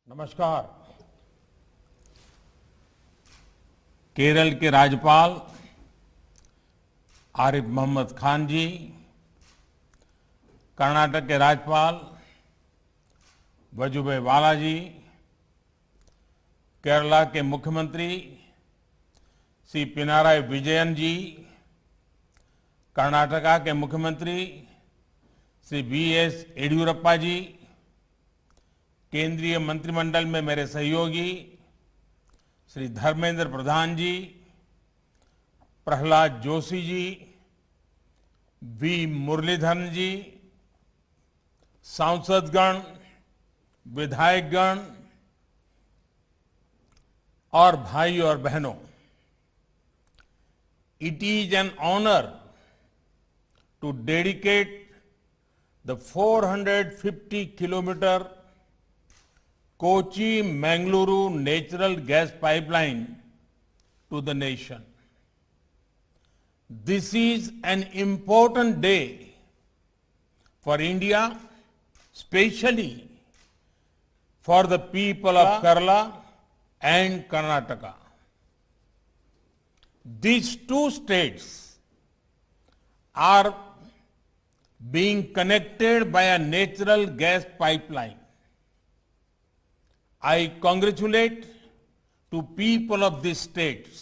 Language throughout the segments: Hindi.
नमस्कार। केरल के राज्यपाल आरिफ मोहम्मद खान जी, कर्नाटक के राज्यपाल वजुभाई वाला जी, केरला के मुख्यमंत्री श्री पिनाराई विजयन जी, कर्नाटका के मुख्यमंत्री श्री वीएस येदियुरप्पा जी, केंद्रीय मंत्रिमंडल में मेरे सहयोगी श्री धर्मेंद्र प्रधान जी, प्रहलाद जोशी जी, वी मुरलीधरन जी, सांसदगण, विधायकगण और भाई और बहनों, it is an honour to dedicate the 450 kilometre Kochi-Mangaluru natural gas pipeline to the nation. This is an important day for India, especially for the people of Kerala and Karnataka. These two states are being connected by a natural gas pipeline. I congratulate to people of these states.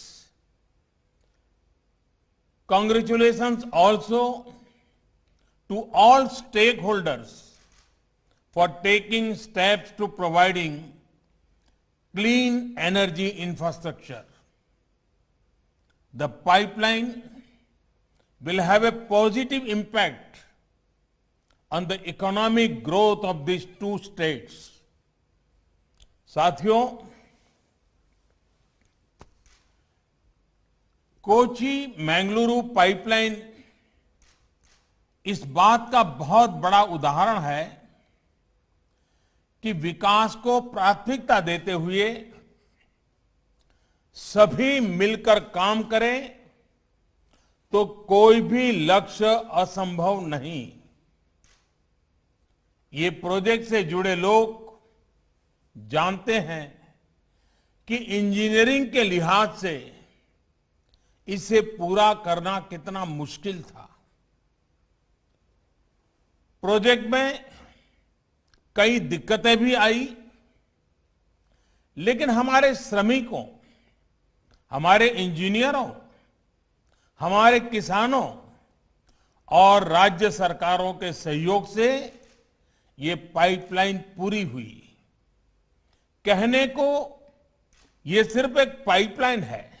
Congratulations also to all stakeholders for taking steps to providing clean energy infrastructure. The pipeline will have a positive impact on the economic growth of these two states. साथियों, कोची मैंगलुरु पाइपलाइन इस बात का बहुत बड़ा उदाहरण है कि विकास को प्राथमिकता देते हुए सभी मिलकर काम करें तो कोई भी लक्ष्य असंभव नहीं। ये प्रोजेक्ट से जुड़े लोग जानते हैं कि इंजीनियरिंग के लिहाज से इसे पूरा करना कितना मुश्किल था। प्रोजेक्ट में कई दिक्कतें भी आई, लेकिन हमारे श्रमिकों, हमारे इंजीनियरों, हमारे किसानों और राज्य सरकारों के सहयोग से ये पाइपलाइन पूरी हुई। कहने को ये सिर्फ एक पाइपलाइन है,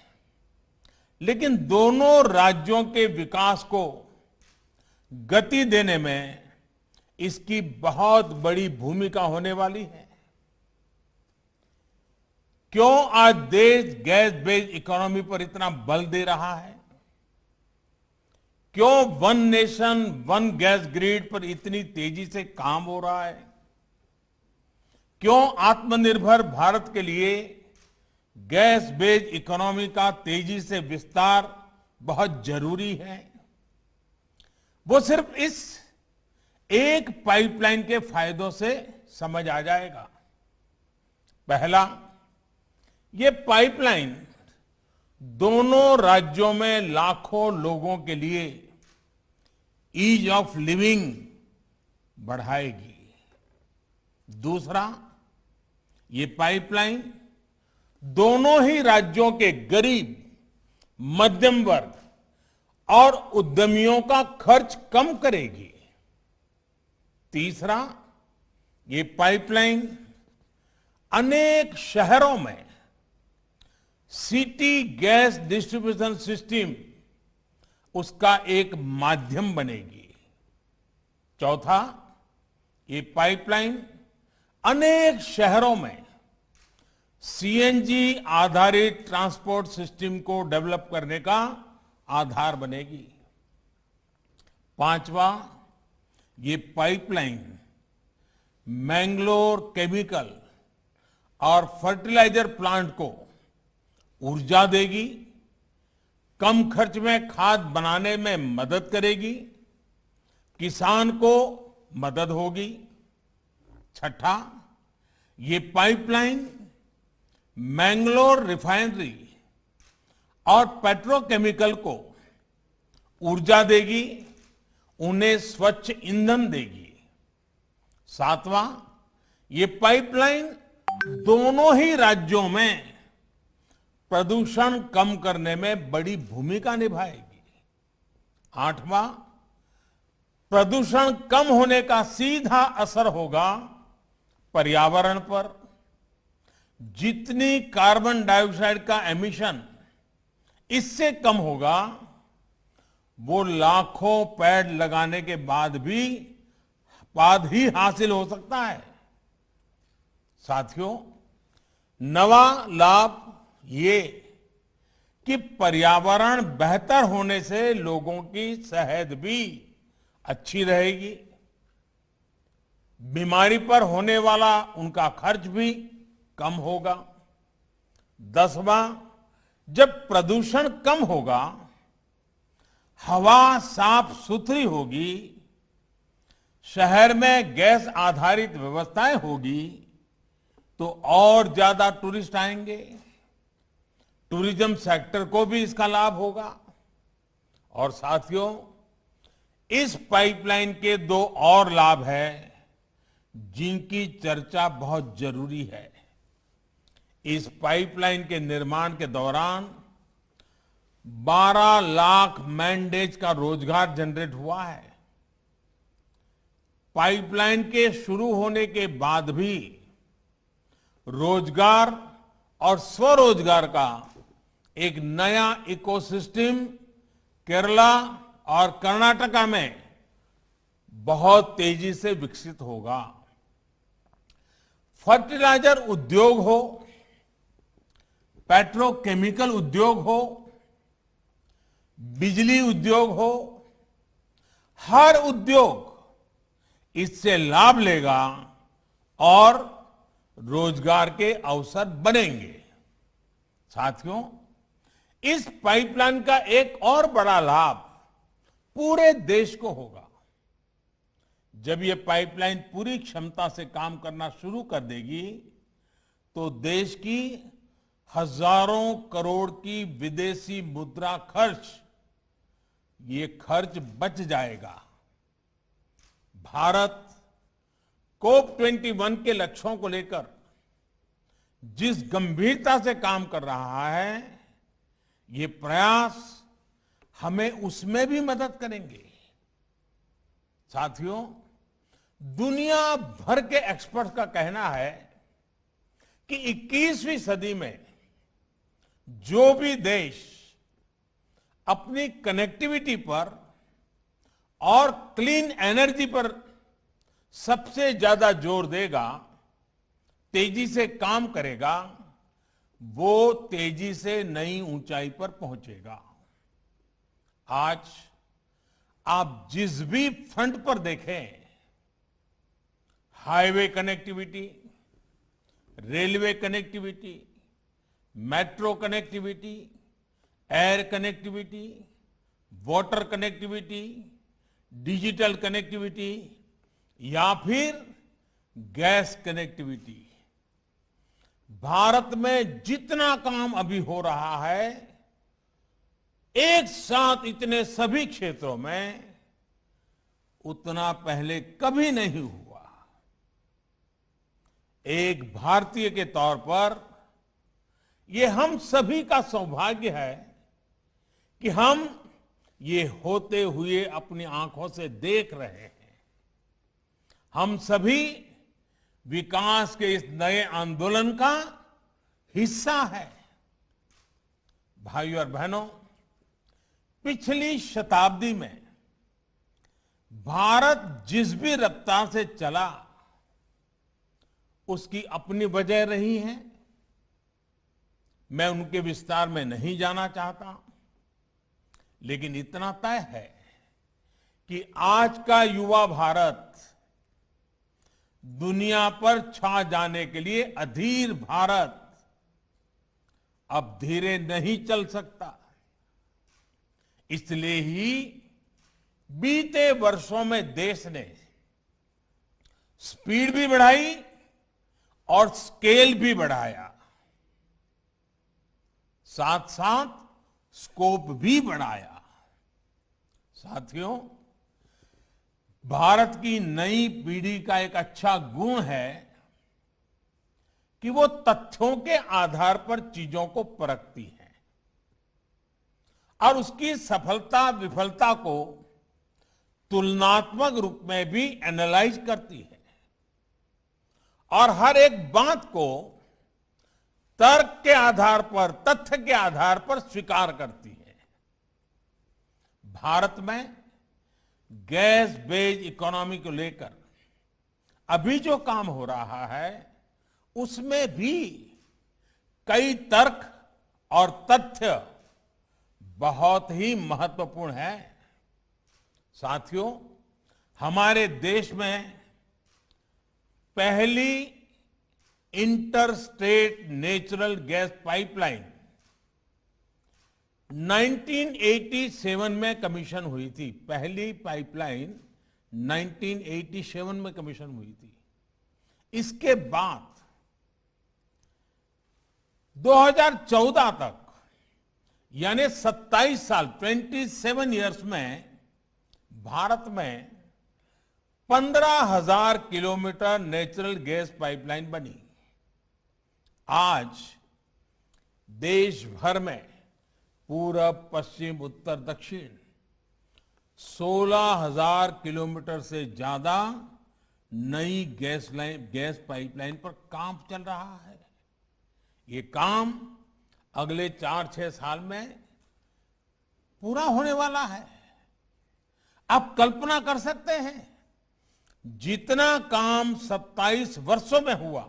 लेकिन दोनों राज्यों के विकास को गति देने में इसकी बहुत बड़ी भूमिका होने वाली है। क्यों आज देश गैस बेस्ड इकोनॉमी पर इतना बल दे रहा है? क्यों one nation one gas grid पर इतनी तेजी से काम हो रहा है? क्यों आत्मनिर्भर भारत के लिए गैस बेस्ड इकोनॉमी का तेजी से विस्तार बहुत जरूरी है? वो सिर्फ इस एक पाइपलाइन के फायदों से समझ आ जाएगा। पहला, ये पाइपलाइन दोनों राज्यों में लाखों लोगों के लिए ईज ऑफ लिविंग बढ़ाएगी। दूसरा, ये पाइपलाइन दोनों ही राज्यों के गरीब, मध्यम वर्ग और उद्यमियों का खर्च कम करेगी। तीसरा, ये पाइपलाइन अनेक शहरों में सिटी गैस डिस्ट्रीब्यूशन सिस्टम उसका एक माध्यम बनेगी। चौथा, ये पाइपलाइन अनेक शहरों में सीएनजी आधारित ट्रांसपोर्ट सिस्टम को डेवलप करने का आधार बनेगी। पांचवा, ये पाइपलाइन मैंगलोर केमिकल और फर्टिलाइजर प्लांट को ऊर्जा देगी, कम खर्च में खाद बनाने में मदद करेगी, किसान को मदद होगी। छठा, ये पाइपलाइन मैंगलोर रिफाइनरी और पेट्रोकेमिकल को ऊर्जा देगी, उन्हें स्वच्छ ईंधन देगी। सातवां, ये पाइपलाइन दोनों ही राज्यों में प्रदूषण कम करने में बड़ी भूमिका निभाएगी। आठवां, प्रदूषण कम होने का सीधा असर होगा पर्यावरण पर। जितनी कार्बन डाइऑक्साइड का एमिशन इससे कम होगा, वो लाखों पेड़ लगाने के बाद ही हासिल हो सकता है। साथियों, नवा लाभ ये कि पर्यावरण बेहतर होने से लोगों की सेहत भी अच्छी रहेगी, बीमारी पर होने वाला उनका खर्च भी कम होगा। 10वां, जब प्रदूषण कम होगा, हवा साफ सुथरी होगी, शहर में गैस आधारित व्यवस्थाएं होगी, तो और ज्यादा टूरिस्ट आएंगे। टूरिज्म सेक्टर को भी इसका लाभ होगा। और साथियों, इस पाइपलाइन के दो और लाभ हैं जिनकी चर्चा बहुत जरूरी है। इस पाइपलाइन के निर्माण के दौरान 12 लाख मैन डेज का रोजगार जनरेट हुआ है। पाइपलाइन के शुरू होने के बाद भी रोजगार और स्वरोजगार का एक नया इकोसिस्टम केरला और कर्नाटका में बहुत तेजी से विकसित होगा। फर्टिलाइजर उद्योग हो, पेट्रोकेमिकल उद्योग हो, बिजली उद्योग हो, हर उद्योग इससे लाभ लेगा और रोजगार के अवसर बनेंगे। साथियों, इस पाइपलाइन का एक और बड़ा लाभ पूरे देश को होगा। जब ये पाइपलाइन पूरी क्षमता से काम करना शुरू कर देगी, तो देश की हजारों करोड़ की विदेशी मुद्रा खर्च बच जाएगा। भारत COP21 के लक्ष्यों को लेकर जिस गंभीरता से काम कर रहा है, ये प्रयास हमें उसमें भी मदद करेंगे। साथियों, दुनिया भर के एक्सपर्ट्स का कहना है कि 21वीं सदी में जो भी देश अपनी कनेक्टिविटी पर और क्लीन एनर्जी पर सबसे ज्यादा जोर देगा, तेजी से काम करेगा, वो तेजी से नई ऊंचाई पर पहुंचेगा। आज आप जिस भी फ्रंट पर देखें, highway connectivity, railway connectivity, metro connectivity, air connectivity, water connectivity, digital connectivity या फिर गैस कनेक्टिविटी, भारत में जितना काम अभी हो रहा है, एक साथ इतने सभी क्षेत्रों में उतना पहले कभी नहीं हुआ। एक भारतीय के तौर पर ये हम सभी का सौभाग्य है कि हम ये होते हुए अपनी आंखों से देख रहे हैं। हम सभी विकास के इस नए आंदोलन का हिस्सा है। भाइयों और बहनों, पिछली शताब्दी में भारत जिस भी रफ्तार से चला, उसकी अपनी वजह रही है। मैं उनके विस्तार में नहीं जाना चाहता, लेकिन इतना तय है कि आज का युवा भारत दुनिया पर छा जाने के लिए अधीर भारत अब धीरे नहीं चल सकता। इसलिए ही बीते वर्षों में देश ने स्पीड भी बढ़ाई और स्केल भी बढ़ाया, साथ साथ स्कोप भी बढ़ाया। साथियों, भारत की नई पीढ़ी का एक अच्छा गुण है कि वो तथ्यों के आधार पर चीजों को परखती है और उसकी सफलता विफलता को तुलनात्मक रूप में भी एनालाइज करती है और हर एक बात को तर्क के आधार पर, तथ्य के आधार पर स्वीकार करती है। भारत में गैस बेस्ड इकोनॉमी को लेकर अभी जो काम हो रहा है उसमें भी कई तर्क और तथ्य बहुत ही महत्वपूर्ण है। साथियों, हमारे देश में पहली inter state natural gas pipeline 1987 में कमीशन हुई थी। पहली पाइपलाइन 1987 में कमीशन हुई थी। इसके बाद 2014 तक यानी 27 साल 27 इयर्स में भारत में 15,000 किलोमीटर नेचुरल गैस पाइपलाइन बनी। आज देश भर में पूरब, पश्चिम, उत्तर, दक्षिण 16,000 किलोमीटर से ज्यादा नई गैस पाइपलाइन पर काम चल रहा है। ये काम अगले 4-6 साल में पूरा होने वाला है। आप कल्पना कर सकते हैं, जितना काम 27 वर्षों में हुआ,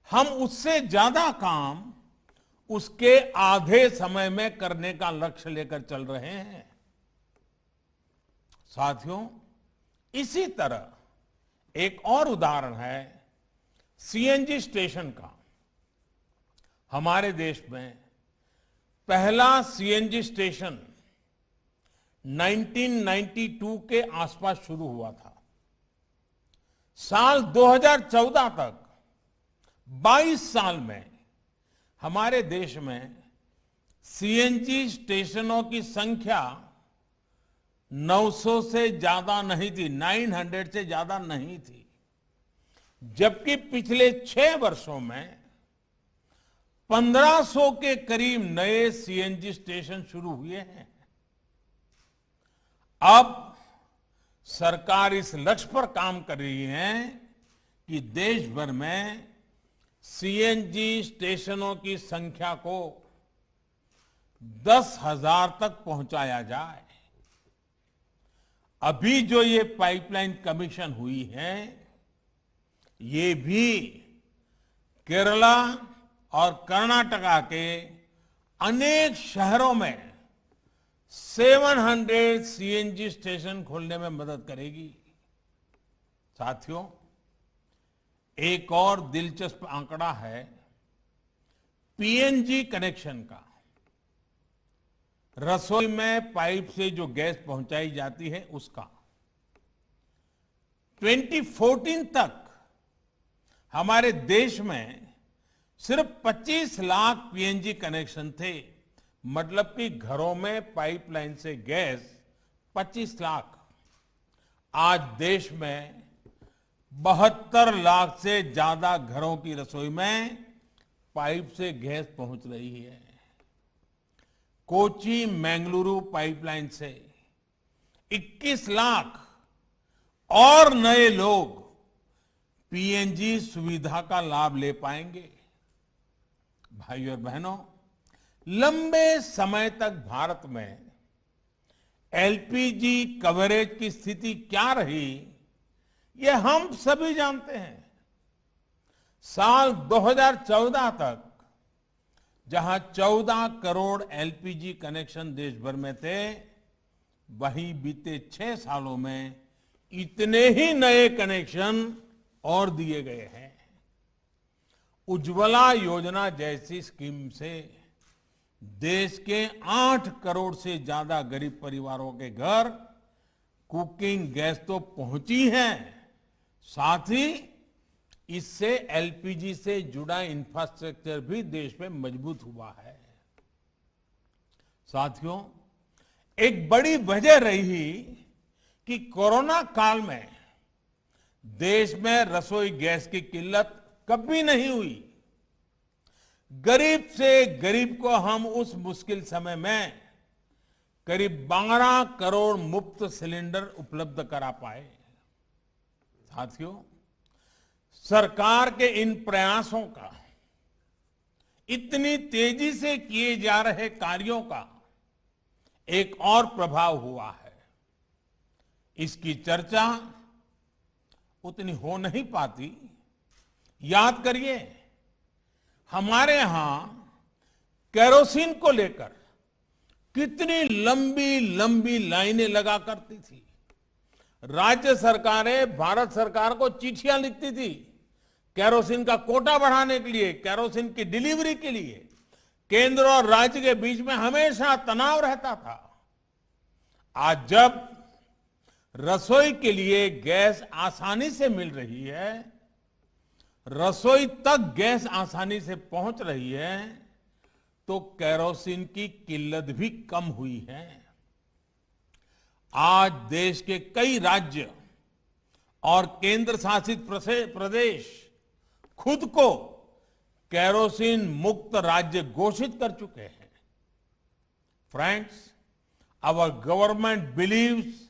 हम उससे ज्यादा काम उसके आधे समय में करने का लक्ष्य लेकर चल रहे हैं। साथियों, इसी तरह एक और उदाहरण है सीएनजी स्टेशन का। हमारे देश में पहला सीएनजी स्टेशन 1992 के आसपास शुरू हुआ था। साल 2014 तक 22 साल में हमारे देश में सीएनजी स्टेशनों की संख्या 900 से ज्यादा नहीं थी, 900 से ज्यादा नहीं थी। जबकि पिछले 6 वर्षों में 1500 के करीब नए सीएनजी स्टेशन शुरू हुए हैं। अब सरकार इस लक्ष्य पर काम कर रही है कि देश भर में सीएनजी स्टेशनों की संख्या को 10,000 तक पहुंचाया जाए। अभी जो ये पाइपलाइन कमीशन हुई है, ये भी केरला और कर्नाटका के अनेक शहरों में 700 सीएनजी स्टेशन खोलने में मदद करेगी। साथियों, एक और दिलचस्प आंकड़ा है पीएनजी कनेक्शन का। रसोई में पाइप से जो गैस पहुंचाई जाती है उसका 2014 तक हमारे देश में सिर्फ 25 लाख पीएनजी कनेक्शन थे। मतलब कि घरों में पाइपलाइन से गैस 25 लाख। आज देश में 72 लाख से ज्यादा घरों की रसोई में पाइप से गैस पहुंच रही है। कोची मैंगलुरु पाइपलाइन से 21 लाख और नए लोग पीएनजी सुविधा का लाभ ले पाएंगे। भाइयों और बहनों, लंबे समय तक भारत में एलपीजी कवरेज की स्थिति क्या रही, ये हम सभी जानते हैं। साल 2014 तक जहां 14 करोड़ एलपीजी कनेक्शन देश भर में थे, वहीं बीते 6 सालों में इतने ही नए कनेक्शन और दिए गए हैं। उज्ज्वला योजना जैसी स्कीम से देश के 8 करोड़ से ज्यादा गरीब परिवारों के घर कुकिंग गैस तो पहुंची है, साथ ही इससे एलपीजी से जुड़ा इंफ्रास्ट्रक्चर भी देश में मजबूत हुआ है। साथियों, एक बड़ी वजह रही कि कोरोना काल में देश में रसोई गैस की किल्लत कभी नहीं हुई। गरीब से गरीब को हम उस मुश्किल समय में करीब 12 करोड़ मुफ्त सिलेंडर उपलब्ध करा पाए। साथियों, सरकार के इन प्रयासों का, इतनी तेजी से किए जा रहे कार्यों का एक और प्रभाव हुआ है। इसकी चर्चा उतनी हो नहीं पाती। याद करिए, हमारे यहां केरोसिन को लेकर कितनी लंबी लंबी लाइनें लगा करती थी। राज्य सरकारें भारत सरकार को चिट्ठियां लिखती थी केरोसिन का कोटा बढ़ाने के लिए, केरोसिन की डिलीवरी के लिए। केंद्र और राज्य के बीच में हमेशा तनाव रहता था। आज जब रसोई के लिए गैस आसानी से मिल रही है, रसोई तक गैस आसानी से पहुंच रही है, तो केरोसिन की किल्लत भी कम हुई है। आज देश के कई राज्य और केंद्र शासित प्रदेश खुद को केरोसिन मुक्त राज्य घोषित कर चुके हैं। Friends, our government believes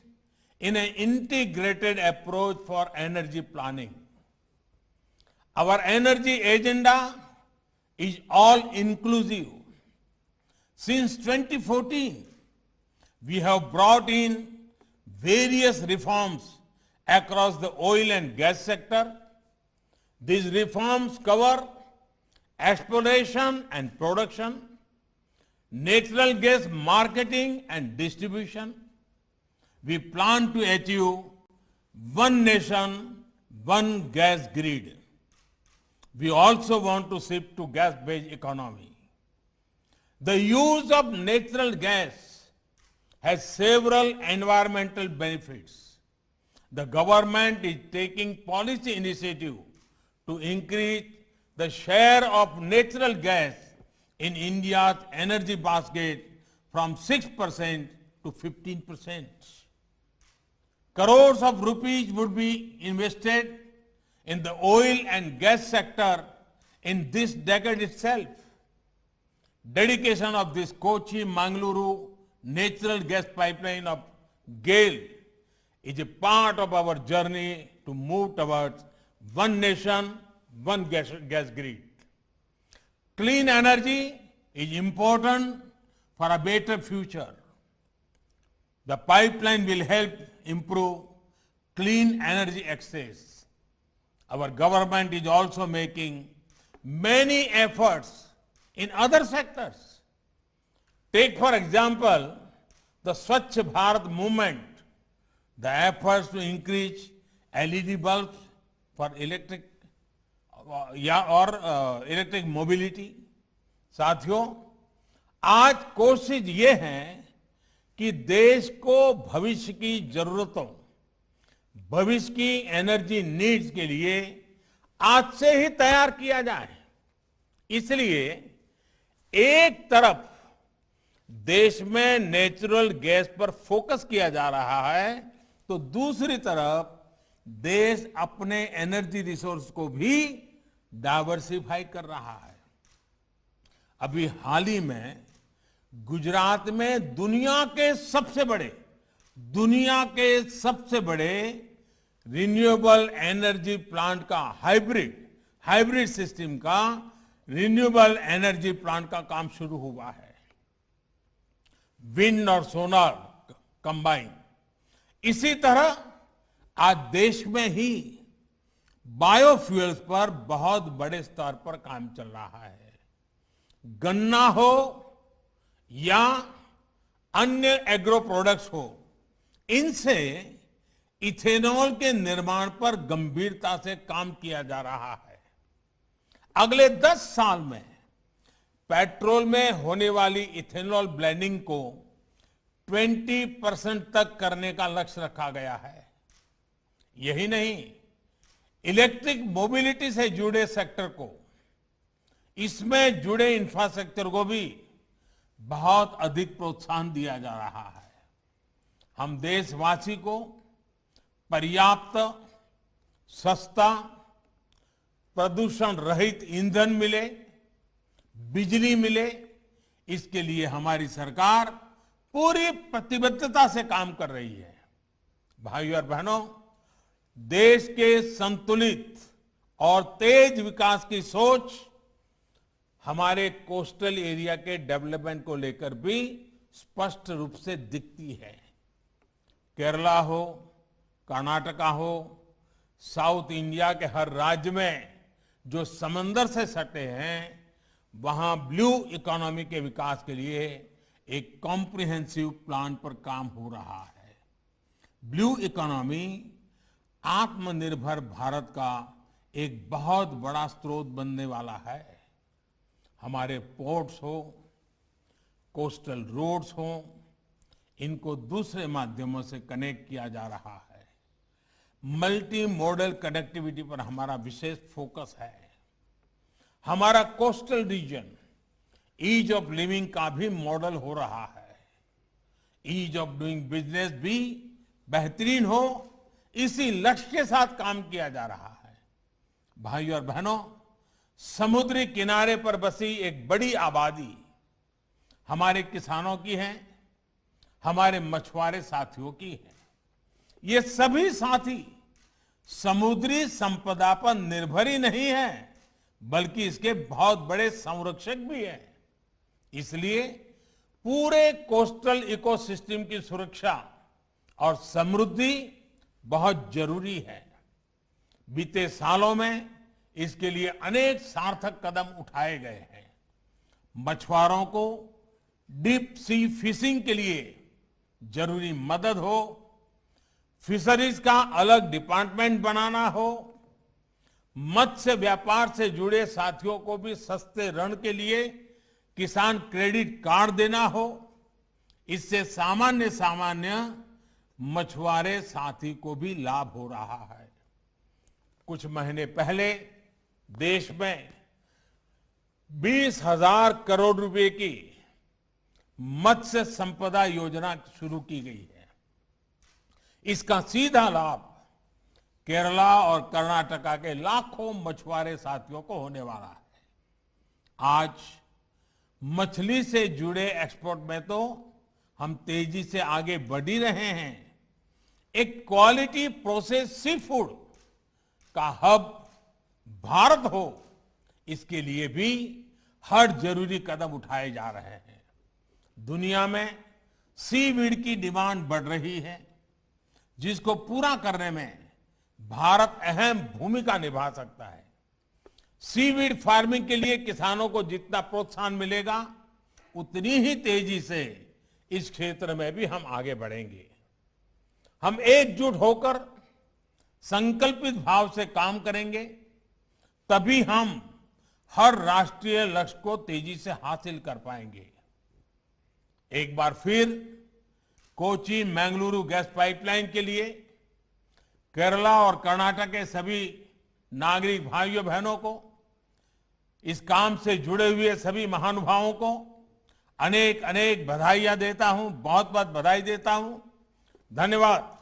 in an integrated approach for energy planning. Our energy agenda is all inclusive. Since 2014, we have brought in various reforms across the oil and gas sector. These reforms cover exploration and production, natural gas marketing and distribution. We plan to achieve one nation, one gas grid. We also want to shift to gas-based economy. The use of natural gas has several environmental benefits. The government is taking policy initiative to increase the share of natural gas in India's energy basket from 6% to 15%. Crores of rupees would be invested in the oil and gas sector in this decade itself. Dedication of this Kochi-Mangaluru natural gas pipeline of GAIL is a part of our journey to move towards one nation, one gas grid. Clean energy is important for a better future. The pipeline will help improve clean energy access. Our government is also making many efforts in other sectors. Take, for example, the Swachh Bharat movement, the efforts to increase LED bulbs for electric electric mobility. साथियों, आज कोशिश ये है कि देश को भविष्य की जरूरतों, भविष्य की एनर्जी नीड्स के लिए आज से ही तैयार किया जाए। इसलिए एक तरफ देश में नेचुरल गैस पर फोकस किया जा रहा है, तो दूसरी तरफ देश अपने एनर्जी रिसोर्स को भी डाइवर्सिफाई कर रहा है। अभी हाल ही में गुजरात में दुनिया के सबसे बड़े रिन्यूएबल एनर्जी प्लांट का हाइब्रिड सिस्टम का रिन्यूएबल एनर्जी प्लांट का काम शुरू हुआ है। विंड और सोलर कंबाइन। इसी तरह आज देश में ही बायोफ्यूल्स पर बहुत बड़े स्तर पर काम चल रहा है। गन्ना हो या अन्य एग्रो प्रोडक्ट्स हो, इनसे इथेनॉल के निर्माण पर गंभीरता से काम किया जा रहा है। अगले 10 साल में पेट्रोल में होने वाली इथेनॉल ब्लेंडिंग को 20% तक करने का लक्ष्य रखा गया है। यही नहीं, इलेक्ट्रिक मोबिलिटी से जुड़े सेक्टर को, इसमें जुड़े इंफ्रास्ट्रक्चर को भी बहुत अधिक प्रोत्साहन दिया जा रहा है। हम देशवासी को पर्याप्त, सस्ता, प्रदूषण रहित ईंधन मिले, बिजली मिले, इसके लिए हमारी सरकार पूरी प्रतिबद्धता से काम कर रही है। भाइयों और बहनों, देश के संतुलित और तेज विकास की सोच हमारे कोस्टल एरिया के डेवलपमेंट को लेकर भी स्पष्ट रूप से दिखती है। केरला हो, कर्नाटका हो, साउथ इंडिया के हर राज्य में जो समंदर से सटे हैं, वहां ब्लू इकोनॉमी के विकास के लिए एक कॉम्प्रिहेंसिव प्लान पर काम हो रहा है। ब्लू इकोनॉमी आत्मनिर्भर भारत का एक बहुत बड़ा स्रोत बनने वाला है। हमारे पोर्ट्स हो, कोस्टल रोड्स हो, इनको दूसरे माध्यमों से कनेक्ट किया जा रहा है। मल्टी मॉडल कनेक्टिविटी पर हमारा विशेष फोकस है। हमारा coastal region ease of living का भी मॉडल हो रहा है। ईज ऑफ डूइंग बिजनेस भी बेहतरीन हो, इसी लक्ष्य के साथ काम किया जा रहा है। भाइयों और बहनों, समुद्री किनारे पर बसी एक बड़ी आबादी हमारे किसानों की है, हमारे मछुआरे साथियों की है। ये सभी साथी समुद्री संपदा पर निर्भर ही नहीं है, बल्कि इसके बहुत बड़े संरक्षक भी हैं। इसलिए पूरे कोस्टल इकोसिस्टम की सुरक्षा और समृद्धि बहुत जरूरी है। बीते सालों में इसके लिए अनेक सार्थक कदम उठाए गए हैं। मछुआरों को डीप सी फिशिंग के लिए जरूरी मदद हो, फिशरीज का अलग डिपार्टमेंट बनाना हो, मत्स्य व्यापार से जुड़े साथियों को भी सस्ते ऋण के लिए किसान क्रेडिट कार्ड देना हो, इससे सामान्य मछुआरे साथी को भी लाभ हो रहा है। कुछ महीने पहले देश में 20,000 करोड़ रुपए की मत्स्य संपदा योजना शुरू की गई है। इसका सीधा लाभ केरला और कर्नाटका के लाखों मछुआरे साथियों को होने वाला है। आज मछली से जुड़े एक्सपोर्ट में तो हम तेजी से आगे बढ़ ही रहे हैं। एक क्वालिटी प्रोसेस सी फूड का हब भारत हो, इसके लिए भी हर जरूरी कदम उठाए जा रहे हैं। दुनिया में सीवीड की डिमांड बढ़ रही है, जिसको पूरा करने में भारत अहम भूमिका निभा सकता है। सीवीड फार्मिंग के लिए किसानों को जितना प्रोत्साहन मिलेगा, उतनी ही तेजी से इस क्षेत्र में भी हम आगे बढ़ेंगे। हम एकजुट होकर संकल्पित भाव से काम करेंगे, तभी हम हर राष्ट्रीय लक्ष्य को तेजी से हासिल कर पाएंगे। एक बार फिर कोची मंगलुरु गैस पाइपलाइन के लिए केरला और कर्नाटक के सभी नागरिक भाइयों बहनों को, इस काम से जुड़े हुए सभी महानुभावों को अनेक अनेक बधाइयां देता हूं, बहुत बहुत बधाई देता हूं। धन्यवाद।